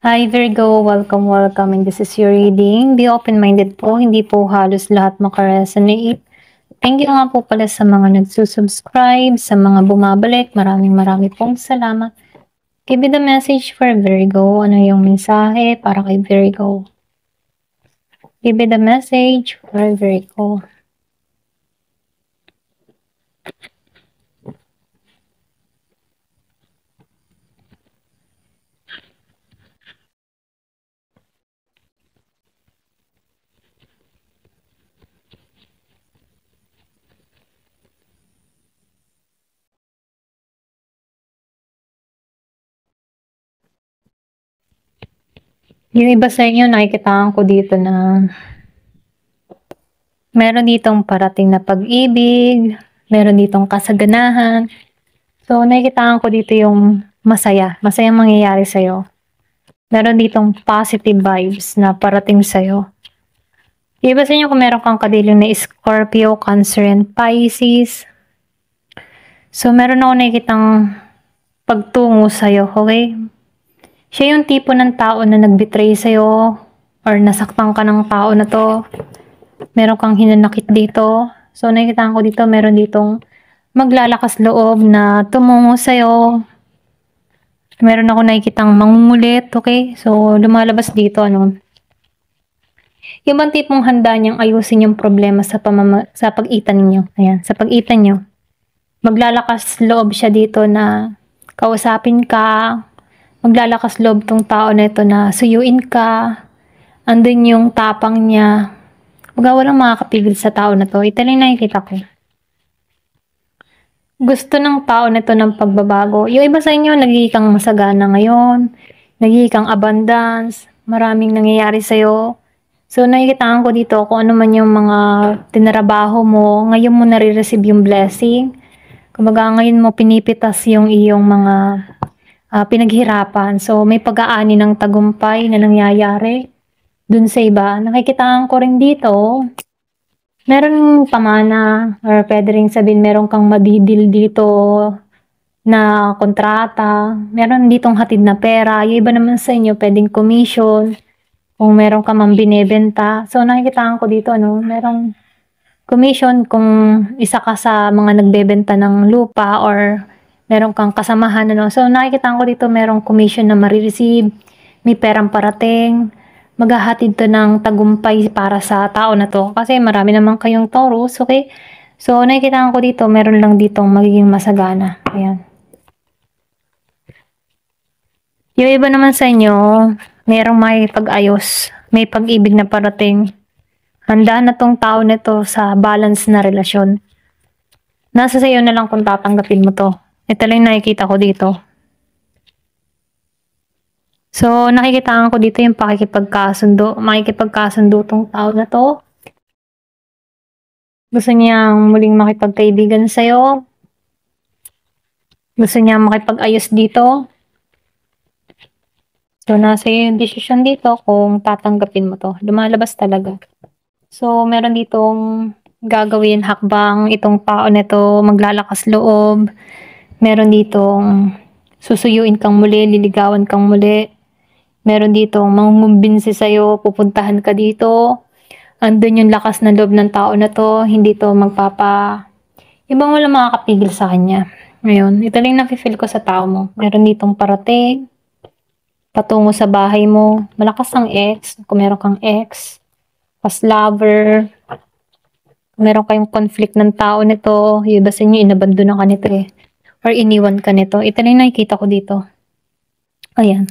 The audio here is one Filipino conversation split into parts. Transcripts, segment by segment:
Hi Virgo, welcome and this is your reading. Be open-minded po, hindi po halos lahat makaresonate. Thank you nga po pala sa mga nagsusubscribe, sa mga bumabalik. Maraming pong salamat. Give me the message for Virgo. Ano yung mensahe para kay Virgo? Give me the message for Virgo. Yung iba sa inyo, nakikitaan ko dito na meron ditong parating na pag-ibig, meron ditong kasaganahan. So, nakikitaan ko dito yung masayang mangyayari sa'yo. Meron ditong positive vibes na parating sa'yo. Iba sa inyo kung meron kang kadiling na Scorpio, Cancer, and Pisces. So, meron ako nakikitang pagtungo sa'yo, okay? Siya yung tipo ng tao na nag-betray sa'yo or nasaktan ka ng tao na to. Meron kang hinanakit dito. So, nakikita ko dito, meron ditong maglalakas loob na tumungo sa'yo. Meron ako nakikitang mangungulit, okay? So, lumalabas dito, yung bang tipong handa niyang ayusin yung problema sa pag-itan ninyo. Ayan, sa pag-itan niyo. Maglalakas loob siya dito na kausapin ka. Maglalakas loob tong tao na ito na suyuin ka. Andun yung tapang niya. Walang makakapigil sa tao na to. Ito lang nakikita ko. Gusto ng tao na ito ng pagbabago. Yung iba sa inyo, nagiging masagana ngayon. Nagiging abundance. Maraming nangyayari sa'yo. So, nakikitaan ko dito kung ano man yung mga tinarabaho mo. Ngayon mo nare-receive yung blessing. Kumbaga, ngayon mo pinipitas yung iyong mga pinaghirapan. So, may pag-aani ng tagumpay na nangyayari dun sa iba. Nakikitaan ko rin dito, meron pamana or pwede rin sabihin meron kang madidil dito na kontrata. Meron ditong hatid na pera. Yung iba naman sa inyo, pwedeng commission. Kung meron ka mang binebenta. So, nakikitaan ko dito, merong commission kung isa ka sa mga nagbebenta ng lupa or meron kang kasamahan, So, nakikita ko dito merong commission na marireceive, may perang parating, maghahatid to ng tagumpay para sa tao na to. Kasi marami naman kayong Taurus, okay? So, nakikita ko dito, meron lang ditong magiging masagana. Ayan. Yung iba naman sa inyo, merong may pag-ayos, may pag-ibig na parating. Handa na tong tao nito sa balance na relasyon. Nasa sayo na lang kung tatanggapin mo to. Ito lang nakikita ko dito. So, nakikitaan ko dito yung makikipagkasundo tong tao na to. Gusto niyang muling makipagkaibigan sa'yo. Gusto niyang makipag-ayos dito. So, nasa iyo yung desisyon dito kung tatanggapin mo to. Lumalabas talaga. So, meron ditong gagawin hakbang itong tao nito, maglalakas loob. Meron ditong susuyuin kang muli, liligawan kang muli. Meron ditong mangumbinsi sa'yo, pupuntahan ka dito. Andun yung lakas ng loob ng tao na to, hindi to ibang wala makakapigil sa kanya. Ngayon, ito lang nafe-feel ko sa tao mo. Meron ditong parating, patungo sa bahay mo. Malakas ang ex, kung meron kang ex, past lover, meron kayong conflict ng tao nito, yung iba sa inyo, inabandona ka nito or iniwan ka nito. Ito lang nakikita ko dito. Ayan.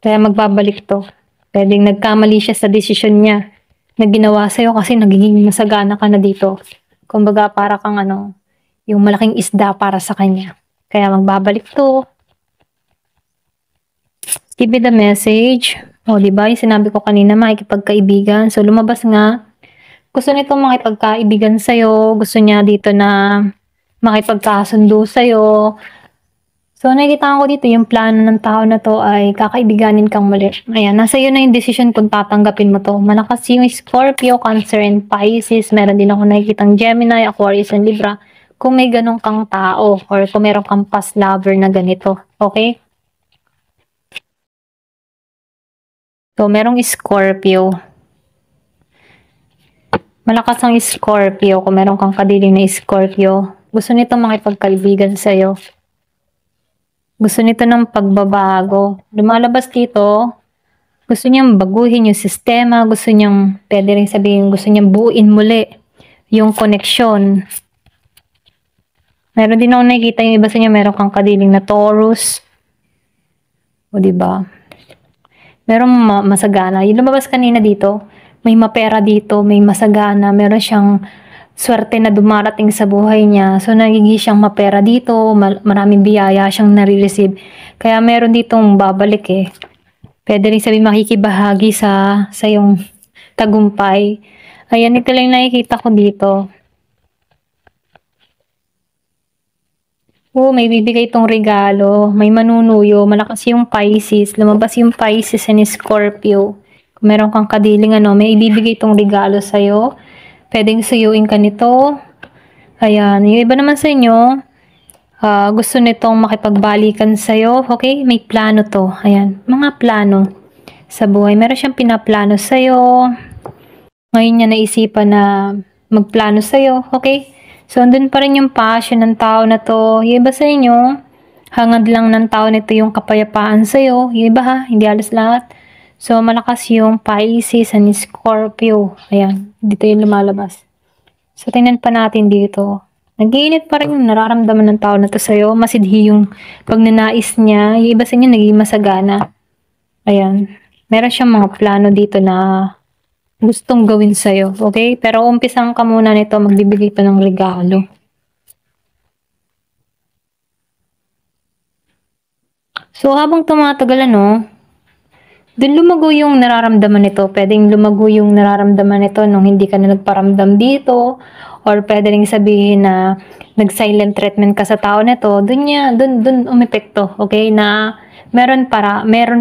Kaya magbabalik to. Pwedeng nagkamali siya sa desisyon niya na ginawa sa'yo kasi nagiging masagana ka na dito. Kumbaga para kang yung malaking isda para sa kanya. Kaya magbabalik to. Give me the message. O, diba? Yung sinabi ko kanina, makikipagkaibigan. So, lumabas nga. Gusto nito makipagkaibigan sa'yo. Gusto niya dito na makipagkasundo sa'yo. So, nakikita ko dito yung plano ng tao na to ay kakaibiganin kang muli. Ayan, nasa iyo na yung decision kung tatanggapin mo to. Malakas yung Scorpio, Cancer, and Pisces. Meron din ako nakikitang Gemini, Aquarius, and Libra. Kung may ganong kang tao or kung meron kang past lover na ganito. Okay? So, merong Scorpio. Malakas ang Scorpio kung meron kang kadiling na Scorpio. Gusto nito makipagkaibigan sa'yo. Gusto nito ng pagbabago. Lumalabas dito, gusto niyang baguhin yung sistema, gusto niyang, pwede rin sabihin, gusto niyang buuin muli yung koneksyon. Meron din ako nakikita yung iba sa inyo, meron kang kadiling na Taurus. O diba? Meron masagana. Yung lumabas kanina dito, may mapera dito, may masagana, meron siyang swerte na dumarating sa buhay niya. So, nagiging siyang mapera dito, maraming biyaya siyang nare-receive. Kaya meron ditong babalik eh. Pwede rin sabihin makikibahagi sa yung tagumpay. Ayan, ito lang nakikita ko dito. Oh, may bibigay itong regalo. May manunuyo. Malakas yung Pisces. Lumabas yung Pisces and Scorpio. Kung meron kang kadiling may ibibigay itong regalo sa'yo. Pwedeng suyuin ka nito. Ayan. Yung iba naman sa inyo, gusto nitong makipagbalikan sa'yo. Okay? May plano to. Ayan. Mga plano sa buhay. Meron siyang pinaplano sa'yo. Ngayon niya naisipan na magplano sa'yo. Okay? So, andun pa rin yung passion ng tao na to. Yung iba sa inyo, hangad lang ng tao nito yung kapayapaan sa'yo. Yung iba ha, hindi alas lahat. So, malakas yung Pisces and Scorpio. Ayan, dito yung lumalabas. So, tingnan pa natin dito. Nag-iinit pa rin yung nararamdaman ng tao na to sa'yo. Masidhi yung pagnanais niya. Yung iba sa inyo, naging masagana. Ayan. Meron siyang mga plano dito na gustong gawin sa'yo, okay? Pero umpisan ka muna nito, magbibigay pa ng regalo. So, habang tumatagal, dun lumago yung nararamdaman nito. Pwedeng lumago yung nararamdaman nito nung hindi ka na nagparamdam dito. Or pwede rin sabihin na nag-silent treatment ka sa tao nito. Dun umepekto, okay? Na meron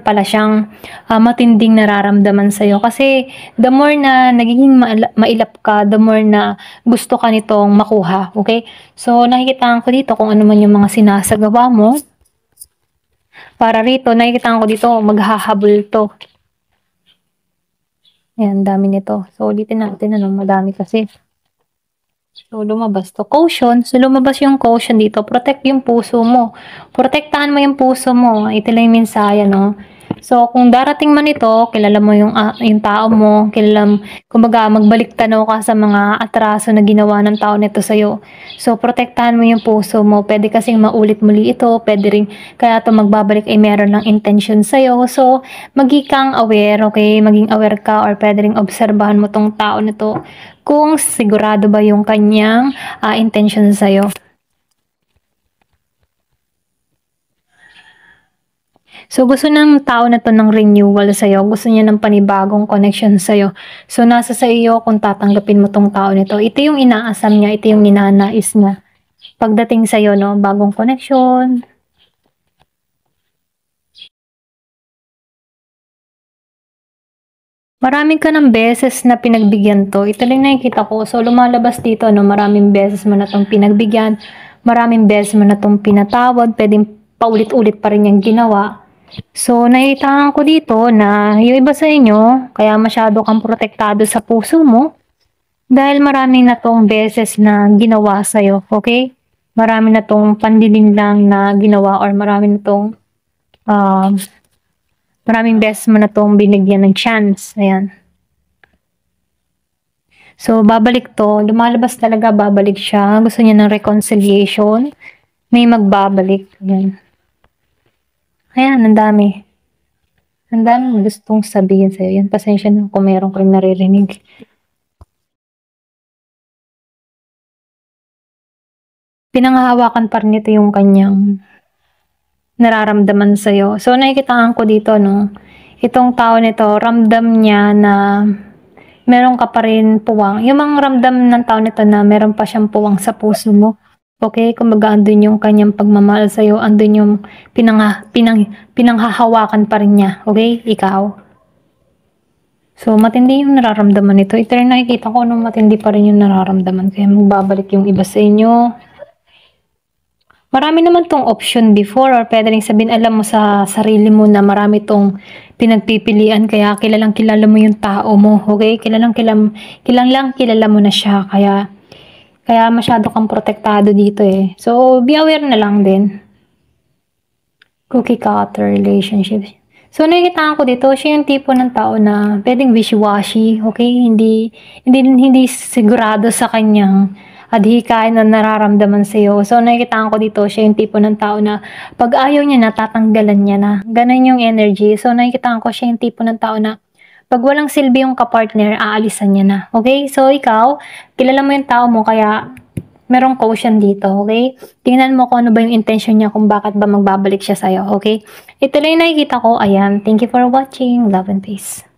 pala siyang matinding nararamdaman sa'yo. Kasi the more na nagiging mailap ka, the more na gusto ka nitong makuha. Okay? So, nakikita ko dito kung ano man yung mga sinasagawa mo. Para rito, nakikita ko dito, maghahabol to. Ayan, dami nito. So, ulitin natin, madami kasi. So, lumabas to. Caution. So, lumabas yung caution dito. Protect yung puso mo. Protektahan mo yung puso mo. Ito lang yung mensahe, So, kung darating man ito, kilala mo yung tao mo, kumbaga, magbalik tanaw ka sa mga atraso na ginawa ng tao nito sa'yo. So, protektahan mo yung puso mo. Pwede kasing maulit muli ito. Pwede rin, kaya ito magbabalik ay meron ng intention sa'yo. So, maging kang aware, okay? Maging aware ka or pwede rin obserbahan mo tong tao nito kung sigurado ba yung kanyang intention sa'yo. So, gusto ng tao na to ng renewal sa'yo. Gusto niya ng panibagong connection sa'yo. So, nasa sa iyo kung tatanggapin mo tong tao nito. Ito yung inaasam niya. Ito yung ninanais niya. Pagdating sa'yo, bagong connection. Maraming ka ng beses na pinagbigyan to. Ito lang nakikita ko. So, lumalabas dito, maraming beses mo na tong pinagbigyan. Maraming beses mo na tong pinatawad. Pwedeng paulit-ulit pa rin yung ginawa. So, nakita ko dito na yung iba sa inyo, kaya masyado kang protektado sa puso mo dahil maraming na tong beses na ginawa sa'yo, okay? Marami na tong pandilim lang na ginawa or marami na tong maraming beses mo na tong binigyan ng chance. Ayan. So, babalik to. Lumalabas talaga, babalik siya. Gusto niya ng reconciliation. May magbabalik. Ayan. Ayan, ang dami. Ang dami gustong sabihin sa'yo. Yan, pasensya na kung meron kang naririnig. Pinanghahawakan pa rin ito yung kanyang nararamdaman sa'yo. So, nakikitaan ko dito, itong tao nito, ramdam niya na meron ka pa rin puwang. Yung mga ramdam ng tao nito na meron pa siyang puwang sa puso mo. Okay, kumbaga andun yung kanyang pagmamahal sa'yo, andun yung pinanghahawakan pa rin niya. Okay, ikaw. So, matindi yung nararamdaman nito. Ito rin nakikita ko matindi pa rin yung nararamdaman. Kaya magbabalik yung iba sa inyo. Marami naman 'tong option before or puwede ring sabihin alam mo sa sarili mo na marami 'tong pinagpipilian kaya kilalang-kilala mo yung tao mo, okey? Kilalang kilala mo na siya kaya kaya masyado kang protektado dito, eh. So, be aware na lang din. Cookie cutter relationships. So, nakikitaan ko dito, siya yung tipo ng tao na puwedeng wishy-washy, okay? Hindi sigurado sa kanyang adhikain na nararamdaman sa'yo. So, nakikitaan ko dito, siya yung tipo ng tao na 'pag ayaw niya na, tatanggalan niya na. Gano'n yung energy. So, nakikitaan ko siya yung tipo ng tao na 'pag walang silbi yung ka-partner, aalisan niya na, okay? So, ikaw, kilala mo yung tao mo kaya merong caution dito, okay? Tingnan mo kung ano ba yung intention niya, kung bakit ba magbabalik siya sa'yo, okay? Ito lang yung nakikita ko. Ayan. Thank you for watching. Love and peace.